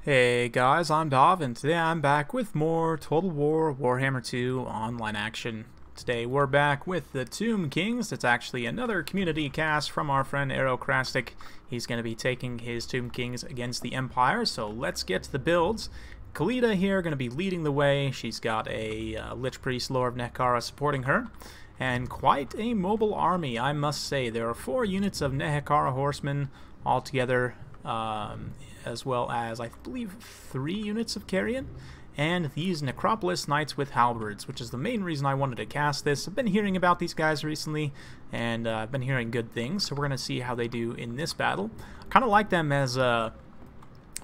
Hey guys, I'm Dov, and today I'm back with more Total War Warhammer 2 online action. Today we're back with the Tomb Kings. It's actually another community cast from our friend Aerocrastic. He's going to be taking his Tomb Kings against the Empire, so let's get to the builds. Khalida here going to be leading the way. She's got a Lich Priest, Lord of Nehekhara, supporting her. And quite a mobile army, I must say. There are 4 units of Nehekhara horsemen altogether, as well as, I believe, 3 units of Carrion, and these Necropolis Knights with Halberds, which is the main reason I wanted to cast this. I've been hearing about these guys recently, and I've been hearing good things, so we're going to see how they do in this battle. I kind of like them as a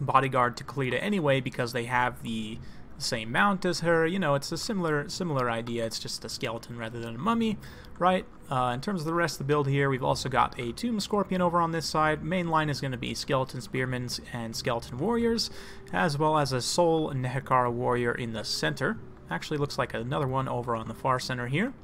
bodyguard to Khalida anyway, because they have the same mount as her. You know, it's a similar idea. It's just a skeleton rather than a mummy, right? In terms of the rest of the build here, we've also got a Tomb Scorpion over on this side. Main line is going to be Skeleton Spearmen and Skeleton Warriors, as well as a Soul Nehekhara Warrior in the center. Actually looks like another one over on the far center here.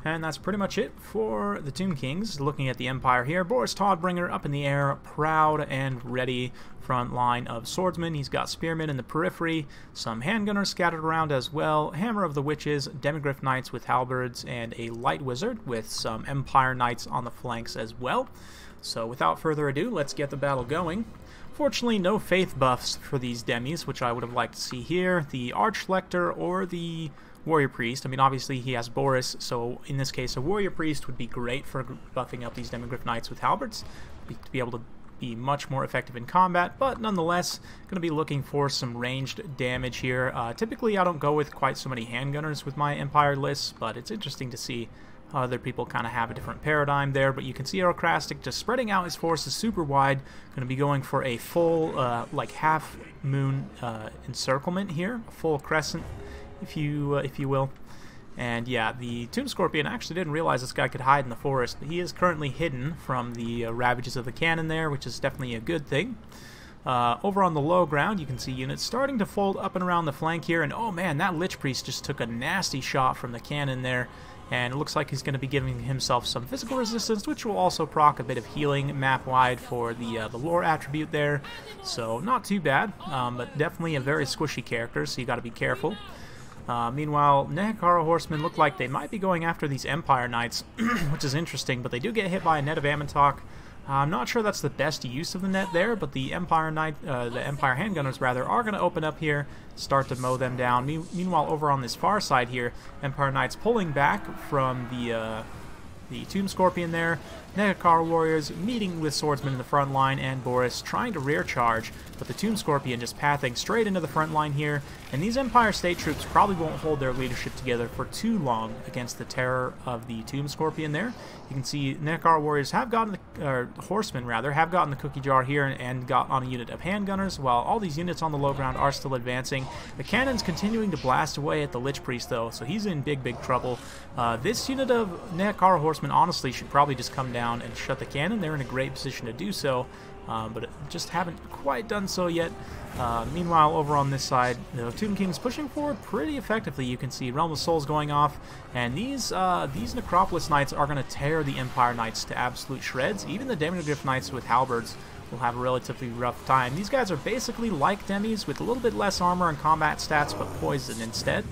And that's pretty much it for the Tomb Kings. Looking at the Empire here, Boris Todbringer up in the air, proud and ready. Front line of swordsmen. He's got spearmen in the periphery, some handgunners scattered around as well, Hammer of the Witches, Demigryph Knights with halberds, and a light wizard with some Empire Knights on the flanks as well. So without further ado, let's get the battle going. Fortunately, no faith buffs for these demis, which I would have liked to see here. The Archlector or the Warrior Priest. I mean, obviously he has Boris, so in this case a Warrior Priest would be great for buffing up these Demigryph Knights with halberds, to be able to be much more effective in combat, but nonetheless going to be looking for some ranged damage here. Typically I don't go with quite so many handgunners with my Empire lists, but it's interesting to see how other people kind of have a different paradigm there. But you can see Aerocrastic just spreading out his forces super wide, going to be going for a full like half moon encirclement here, a full crescent if you will. And yeah, the Tomb Scorpion actually didn't realize this guy could hide in the forest. He is currently hidden from the ravages of the cannon there, which is definitely a good thing. Over on the low ground, you can see units starting to fold up and around the flank here. And oh man, that Lich Priest just took a nasty shot from the cannon there. And it looks like he's going to be giving himself some physical resistance, which will also proc a bit of healing map-wide for the lore attribute there. So not too bad, but definitely a very squishy character, so you got to be careful. Meanwhile, Nehekhara horsemen look like they might be going after these Empire Knights, which is interesting, but they do get hit by a net of Ammontok. I'm not sure that's the best use of the net there, but the Empire handgunners rather are going to open up here, start to mow them down. Meanwhile, over on this far side here, Empire Knights pulling back from the Tomb Scorpion there. Nehekhara warriors meeting with swordsmen in the front line, and Boris trying to rear charge, but the Tomb Scorpion just pathing straight into the front line here. And these Empire State troops probably won't hold their leadership together for too long against the terror of the Tomb Scorpion there. You can see Nehekhara warriors have gotten horsemen rather, have gotten the cookie jar here and got on a unit of handgunners, while all these units on the low ground are still advancing. The cannon's continuing to blast away at the Lich Priest though, so he's in big trouble. This unit of Nehekhara horsemen honestly should probably just come down and shut the cannon. They're in a great position to do so, but just haven't quite done so yet. Meanwhile, over on this side, the Tomb Kings pushing forward pretty effectively. You can see Realm of Souls going off, and these Necropolis Knights are going to tear the Empire Knights to absolute shreds. Even the Demigryph Knights with halberds will have a relatively rough time. These guys are basically like demis with a little bit less armor and combat stats, but poison instead.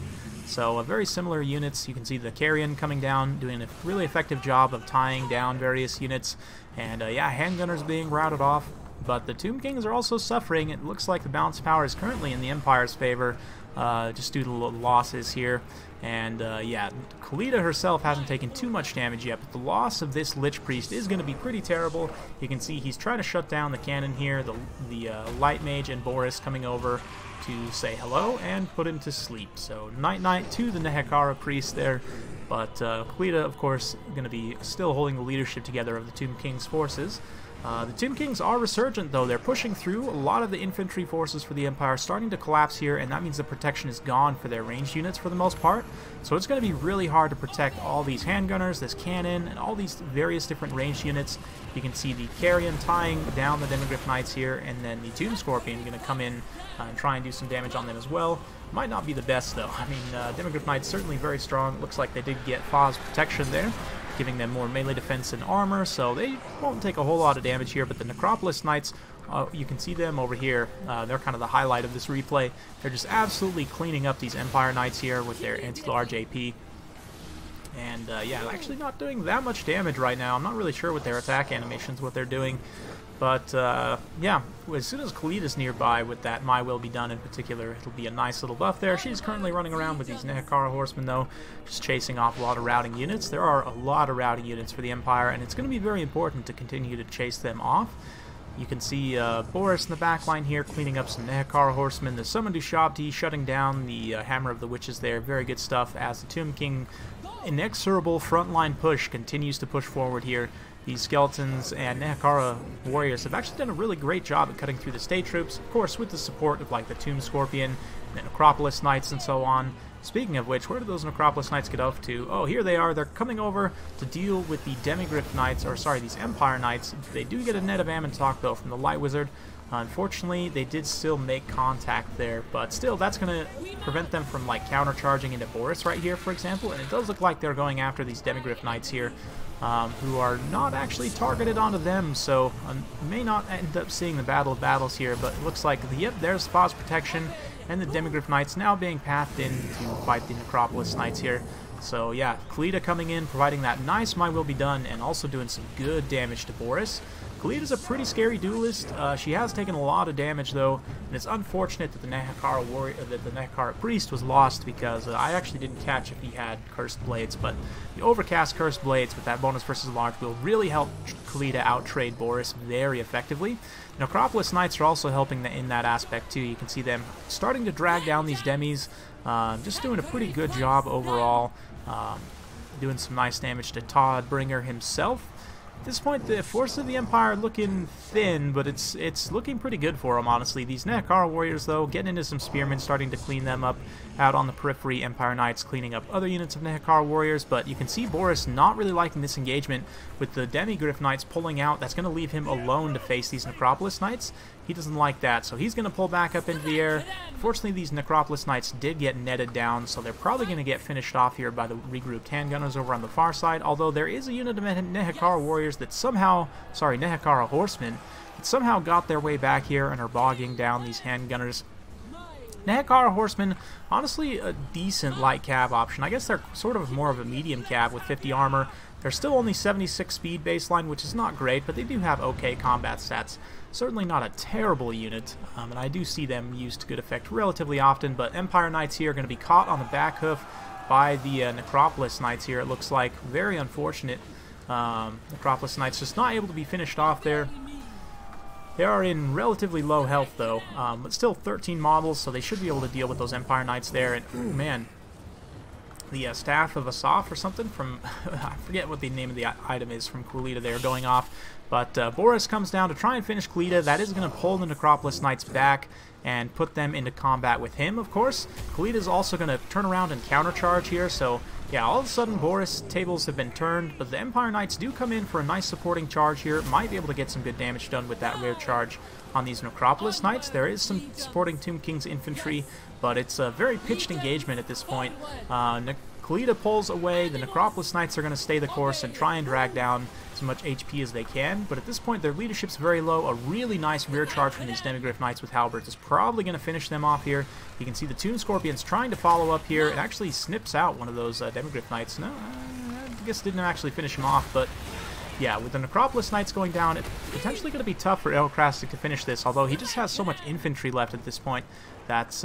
So very similar units. You can see the Carrion coming down, doing a really effective job of tying down various units. And yeah, handgunners being routed off. But the Tomb Kings are also suffering. It looks like the balance of power is currently in the Empire's favor, just due to the losses here. And yeah, Khalida herself hasn't taken too much damage yet, but the loss of this Lich Priest is going to be pretty terrible. You can see he's trying to shut down the cannon here, the Light Mage and Boris coming over to say hello and put him to sleep. So night-night to the Nehekhara priest there, but Khalida, of course, going to be still holding the leadership together of the Tomb Kings' forces. The Tomb Kings are resurgent, though. They're pushing through. A lot of the infantry forces for the Empire starting to collapse here, and that means the protection is gone for their ranged units for the most part. So it's going to be really hard to protect all these handgunners, this cannon, and all these various different ranged units. You can see the Carrion tying down the Demigryph Knights here, and then the Tomb Scorpion going to come in and try and do some damage on them as well. Might not be the best, though. I mean, Demigryph Knights certainly very strong. Looks like they did get Faw's protection there, giving them more melee defense and armor, so they won't take a whole lot of damage here, but the Necropolis Knights you can see them over here. They're kind of the highlight of this replay. They're just absolutely cleaning up these Empire Knights here with their anti-large AP. And yeah, actually not doing that much damage right now. I'm not really sure with their attack animations what they're doing. But yeah, as soon as Khalid's nearby with that My Will Be Done in particular, it'll be a nice little buff there. She's currently running around with these Nehekara horsemen though, just chasing off a lot of routing units. There are a lot of routing units for the Empire, and it's going to be very important to continue to chase them off. You can see Boris in the back line here cleaning up some Nehekara horsemen. The Summon Dushabti shutting down the Hammer of the Witches there. Very good stuff as the Tomb King inexorable frontline push continues to push forward here. These skeletons and Nehekara warriors have actually done a really great job at cutting through the state troops, of course with the support of like the Tomb Scorpion, and the Necropolis Knights and so on. Speaking of which, where did those Necropolis Knights get off to? Oh, here they are. They're coming over to deal with the Demigryph Knights, or sorry, these Empire Knights. They do get a net of Ammontok though from the Light Wizard. Unfortunately, they did still make contact there, but still, that's going to prevent them from like countercharging into Boris right here, for example. And it does look like they're going after these Demigryph Knights here, who are not actually targeted onto them, so may not end up seeing the Battle of Battles here. But it looks like, yep, there's Spa's protection, and the Demigryph Knights now being pathed in to fight the Necropolis Knights here. So yeah, Khalida coming in, providing that nice My Will Be Done, and also doing some good damage to Boris. Khalida's a pretty scary duelist. She has taken a lot of damage though, and it's unfortunate that the Nehekara warrior, that the Nehekara priest was lost, because I actually didn't catch if he had cursed blades. But the overcast cursed blades with that bonus versus large will really help Khalida outtrade Boris very effectively. Necropolis Knights are also helping in that aspect too. You can see them starting to drag down these demis, just doing a pretty good job overall. Doing some nice damage to Todd Bringer himself. At this point, the force of the Empire looking thin, but it's looking pretty good for them, honestly. These Nehekara warriors, though, getting into some spearmen, starting to clean them up out on the periphery. Empire Knights cleaning up other units of Nehekara warriors, but you can see Boris not really liking this engagement with the Demigryph Knights pulling out. That's going to leave him alone to face these Necropolis Knights. He doesn't like that, so he's going to pull back up into the air. Fortunately, these Necropolis Knights did get netted down, so they're probably going to get finished off here by the regrouped handgunners over on the far side, although there is a unit of Nehekara warriors that somehow, sorry, Nehekara horsemen, that somehow got their way back here and are bogging down these handgunners. Nehekara horsemen, honestly a decent light cab option. I guess they're sort of more of a medium cab with 50 armor. They're still only 76 speed baseline, which is not great, but they do have okay combat stats. Certainly not a terrible unit, and I do see them used to good effect relatively often, but Empire Knights here are going to be caught on the back hoof by the Necropolis Knights here, it looks like. Very unfortunate. Necropolis Knights just not able to be finished off there. They are in relatively low health, though, but still 13 models, so they should be able to deal with those Empire Knights there. And, ooh, man, the Staff of Asaf or something from, I forget what the name of the item is from Khalida there going off. But Boris comes down to try and finish Khalida. That is going to pull the Necropolis Knights back and put them into combat with him, of course. Khalida is also going to turn around and countercharge here, so yeah, all of a sudden Boris' tables have been turned, but the Empire Knights do come in for a nice supporting charge here. Might be able to get some good damage done with that rear charge on these Necropolis Knights. There is some supporting Tomb King's infantry, but it's a very pitched engagement at this point. Khalida pulls away. The Necropolis Knights are going to stay the course and try and drag down as much HP as they can, but at this point their leadership's very low. A really nice rear charge from these Demigryph Knights with halberds is probably going to finish them off here. You can see the Tomb Scorpions trying to follow up here. It actually snips out one of those Demigryph Knights. No, I guess didn't actually finish him off, but yeah, with the Necropolis Knights going down, it's potentially going to be tough for Elkrastic to finish this, although he just has so much infantry left at this point. That's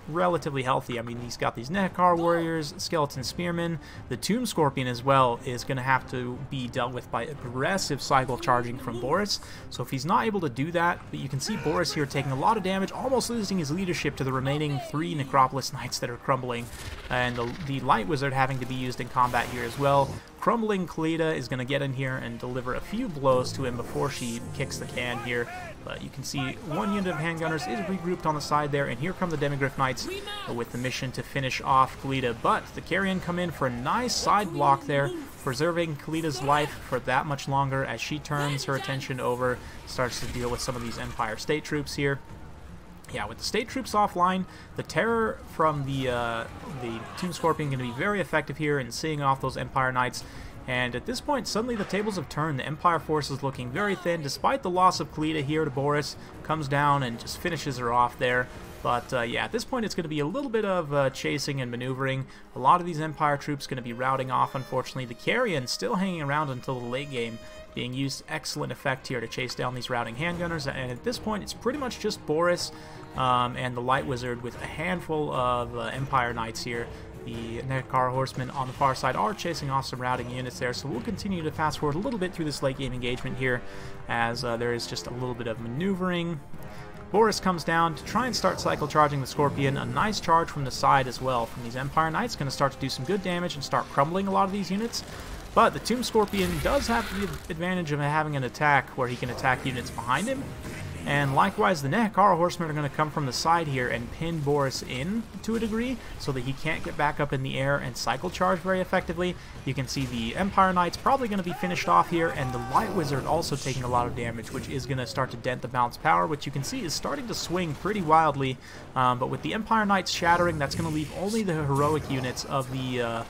relatively healthy. I mean, he's got these Nehekara warriors, skeleton spearmen. The Tomb Scorpion as well is going to have to be dealt with by aggressive cycle charging from Boris. So if he's not able to do that, but you can see Boris here taking a lot of damage, almost losing his leadership to the remaining 3 Necropolis Knights that are crumbling, and the Light Wizard having to be used in combat here as well. Crumbling Khalida is going to get in here and deliver a few blows to him before she kicks the can here. But you can see one unit of handgunners is regrouped on the side there, and here come the Demigryph Knights with the mission to finish off Khalida. But the Carrion come in for a nice side block there, preserving Khalida's life for that much longer as she turns her attention over, starts to deal with some of these Empire state troops here. Yeah, with the state troops offline, the terror from the Tomb Scorpion going to be very effective here in seeing off those Empire Knights. And at this point, suddenly the tables have turned. The Empire force is looking very thin, despite the loss of Kalita here to Boris. Comes down and just finishes her off there. But yeah, at this point it's going to be a little bit of chasing and maneuvering. A lot of these Empire troops going to be routing off, unfortunately. The Carrion still hanging around until the late game, being used to excellent effect here to chase down these routing handgunners. And at this point it's pretty much just Boris and the Light Wizard with a handful of Empire Knights here. The Necropolis horsemen on the far side are chasing off some routing units there, so we'll continue to fast forward a little bit through this late game engagement here, as there is just a little bit of maneuvering. Boris comes down to try and start cycle charging the Scorpion. A nice charge from the side as well from these Empire Knights, going to start to do some good damage and start crumbling a lot of these units. But the Tomb Scorpion does have the advantage of having an attack where he can attack units behind him. And likewise, the Necropolis horsemen are going to come from the side here and pin Boris in to a degree so that he can't get back up in the air and cycle charge very effectively. You can see the Empire Knights probably going to be finished off here, and the Light Wizard also taking a lot of damage, which is going to start to dent the balance power, which you can see is starting to swing pretty wildly. But with the Empire Knights shattering, that's going to leave only the heroic units of the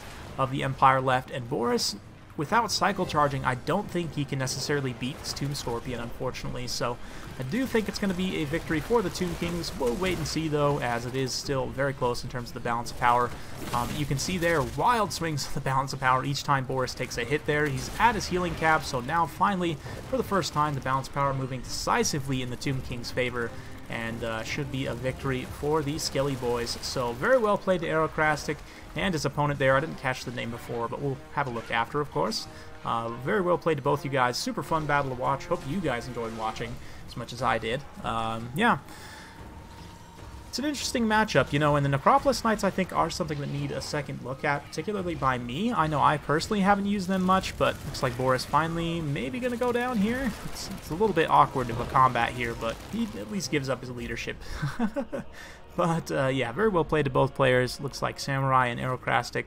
Empire left, and Boris, without cycle charging, I don't think he can necessarily beat this Tomb Scorpion, unfortunately. So I do think it's going to be a victory for the Tomb Kings. We'll wait and see, though, as it is still very close in terms of the balance of power. You can see there wild swings of the balance of power each time Boris takes a hit there. He's at his healing cap, so now finally, for the first time, the balance of power moving decisively in the Tomb Kings' favor, and should be a victory for these Skelly boys. So very well played to Aerocrastic and his opponent there. I didn't catch the name before, but we'll have a look after, of course. Very well played to both you guys. Super fun battle to watch. Hope you guys enjoyed watching as much as I did. Yeah. It's an interesting matchup, you know, and the Necropolis Knights, I think, are something that need a second look at, particularly by me. I know I personally haven't used them much, but looks like Boris finally maybe going to go down here. It's a little bit awkward of a combat here, but he at least gives up his leadership. But, yeah, very well played to both players. Looks like Samurai and Aerocrastic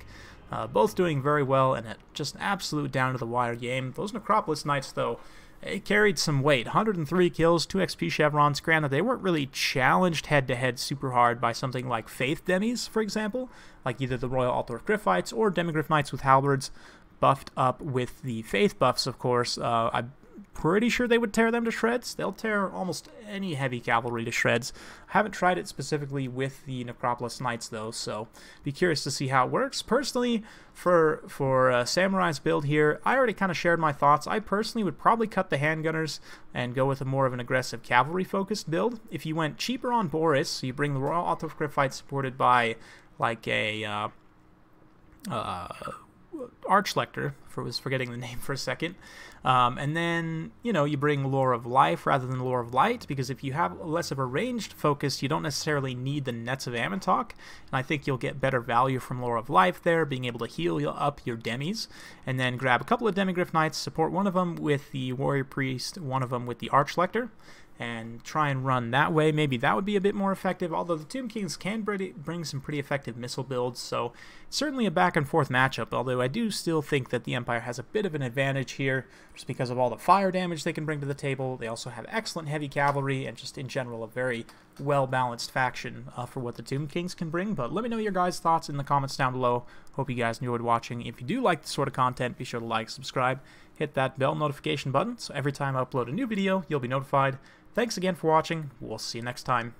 both doing very well, and just an absolute down-to-the-wire game. Those Necropolis Knights, though, they carried some weight. 103 kills, 2 XP chevrons. Granted, they weren't really challenged head-to-head super hard by something like Faith Demis, for example, like either the Royal Altar of Griffites or Demigryph Knights with halberds, buffed up with the Faith buffs, of course. I'm pretty sure they would tear them to shreds. They'll tear almost any heavy cavalry to shreds. I haven't tried it specifically with the Necropolis Knights, though, so be curious to see how it works. Personally, for Samurai's build here, I already kind of shared my thoughts. I personally would probably cut the handgunners and go with a more of an aggressive cavalry-focused build. If you went cheaper on Boris, so you bring the Royal Altar of Griffites supported by, like, a Archlector, was forgetting the name for a second, and then, you know, you bring Lore of Life rather than Lore of Light, because if you have less of a ranged focus, you don't necessarily need the Nets of Amantok, and I think you'll get better value from Lore of Life there, being able to heal up your demis, and then grab a couple of Demigryph Knights, support one of them with the Warrior Priest, one of them with the Archlector, and try and run that way. Maybe that would be a bit more effective, although the Tomb Kings can bring some pretty effective missile builds, so certainly a back and forth matchup, although I do still think that the Empire has a bit of an advantage here, just because of all the fire damage they can bring to the table. They also have excellent heavy cavalry, and just in general a very well-balanced faction for what the Tomb Kings can bring. But let me know your guys' thoughts in the comments down below. Hope you guys enjoyed watching. If you do like this sort of content, be sure to like, subscribe, hit that bell notification button, so every time I upload a new video, you'll be notified. Thanks again for watching. We'll see you next time.